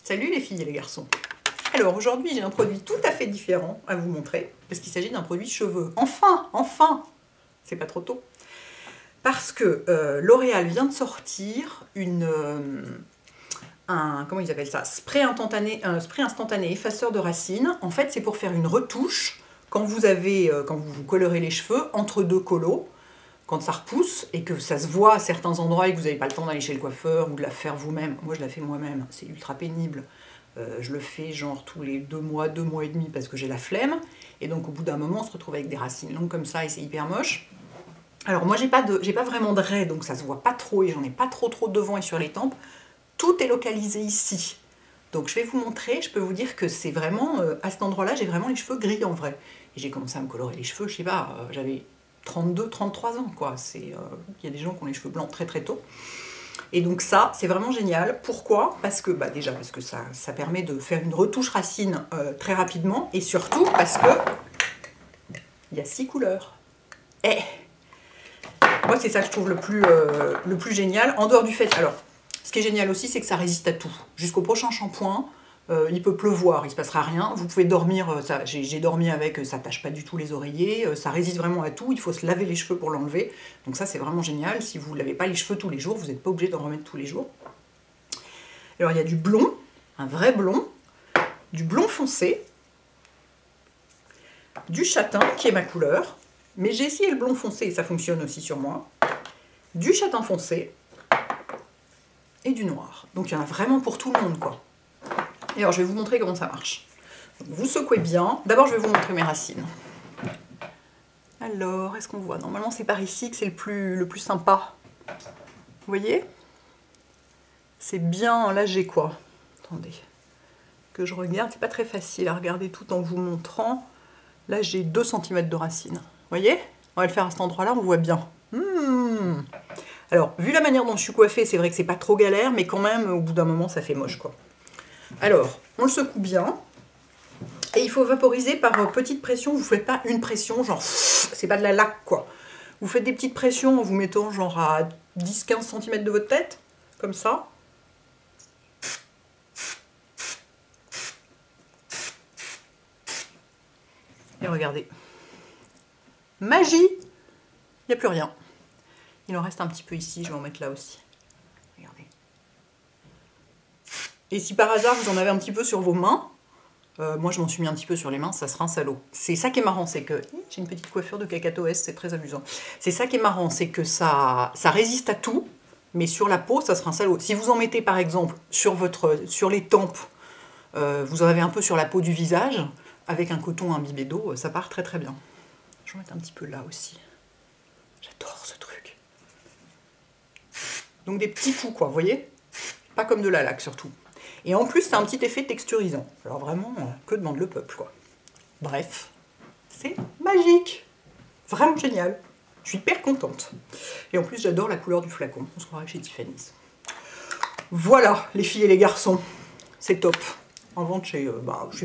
Salut les filles et les garçons. Alors aujourd'hui j'ai un produit tout à fait différent à vous montrer, parce qu'il s'agit d'un produit cheveux. Enfin, c'est pas trop tôt. Parce que L'Oréal vient de sortir comment ils appellent ça, spray instantané effaceur de racines. En fait c'est pour faire une retouche quand vous vous colorez les cheveux entre deux colos, quand ça repousse et que ça se voit à certains endroits et que vous n'avez pas le temps d'aller chez le coiffeur ou de la faire vous-même. Moi je la fais moi-même, c'est ultra pénible. Je le fais genre tous les 2 mois et demi parce que j'ai la flemme. Et donc au bout d'un moment on se retrouve avec des racines longues comme ça et c'est hyper moche. Alors moi j'ai pas vraiment de raies donc ça se voit pas trop et j'en ai pas trop devant et sur les tempes. Tout est localisé ici. Donc je vais vous montrer, je peux vous dire que c'est vraiment, à cet endroit-là j'ai vraiment les cheveux gris en vrai. Et j'ai commencé à me colorer les cheveux, je sais pas, j'avais 32-33 ans quoi. Il y a des gens qui ont les cheveux blancs très tôt. Et donc ça, c'est vraiment génial. Pourquoi? Parce que, déjà parce que ça permet de faire une retouche racine très rapidement. Et surtout parce que il y a 6 couleurs. Et moi, c'est ça que je trouve le plus génial. En dehors du fait, alors, ce qui est génial aussi, c'est que ça résiste à tout. Jusqu'au prochain shampoing, il peut pleuvoir, il ne se passera rien. Vous pouvez dormir, j'ai dormi avec, ça ne tâche pas du tout les oreillers, ça résiste vraiment à tout. Il faut se laver les cheveux pour l'enlever. Donc ça, c'est vraiment génial. Si vous ne lavez pas les cheveux tous les jours, vous n'êtes pas obligé d'en remettre tous les jours. Alors, il y a du blond, un vrai blond, du blond foncé, du châtain, qui est ma couleur. Mais j'ai essayé le blond foncé et ça fonctionne aussi sur moi. Du châtain foncé et du noir. Donc, il y en a vraiment pour tout le monde, quoi. Et alors, je vais vous montrer comment ça marche. Donc, vous secouez bien. D'abord, je vais vous montrer mes racines. Alors, est-ce qu'on voit? Normalement, c'est par ici que c'est le plus sympa. Vous voyez? C'est bien... Là, j'ai quoi? Attendez. Que je regarde. C'est pas très facile à regarder tout en vous montrant. Là, j'ai 2 cm de racines. Vous voyez? On va le faire à cet endroit-là, on voit bien. Alors, vu la manière dont je suis coiffée, c'est vrai que c'est pas trop galère, mais quand même, au bout d'un moment, ça fait moche, quoi. Alors, on le secoue bien. Et il faut vaporiser par petite pression. Vous ne faites pas une pression, genre, c'est pas de la laque, quoi. Vous faites des petites pressions en vous mettant genre à 10-15 cm de votre tête, comme ça. Et regardez. Magie! Il n'y a plus rien. Il en reste un petit peu ici, je vais en mettre là aussi. Regardez. Et si par hasard vous en avez un petit peu sur vos mains, moi je m'en suis mis un petit peu sur les mains, ça sera un salaud. C'est ça qui est marrant, c'est que... J'ai une petite coiffure de cacatoès, c'est très amusant. C'est ça qui est marrant, c'est que ça résiste à tout, mais sur la peau, ça sera un salaud. Si vous en mettez par exemple sur les tempes, vous en avez un peu sur la peau du visage, avec un coton imbibé d'eau, ça part très bien. Je vais en mettre un petit peu là aussi. J'adore ce truc. Donc des petits coups, quoi, vous voyez? Pas comme de la laque, surtout. Et en plus, c'est un petit effet texturisant. Alors vraiment, que demande le peuple, quoi. Bref, c'est magique. Vraiment génial. Je suis hyper contente. Et en plus, j'adore la couleur du flacon. On se croirait chez Tiffany's. Voilà, les filles et les garçons. C'est top. En vente chez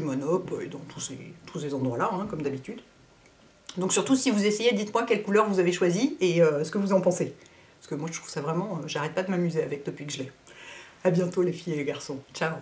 Monop et dans tous ces endroits-là, hein, comme d'habitude. Donc surtout, si vous essayez, dites-moi quelle couleur vous avez choisi et ce que vous en pensez. Parce que moi, je trouve ça vraiment... j'arrête pas de m'amuser avec depuis que je l'ai. À bientôt les filles et les garçons. Ciao!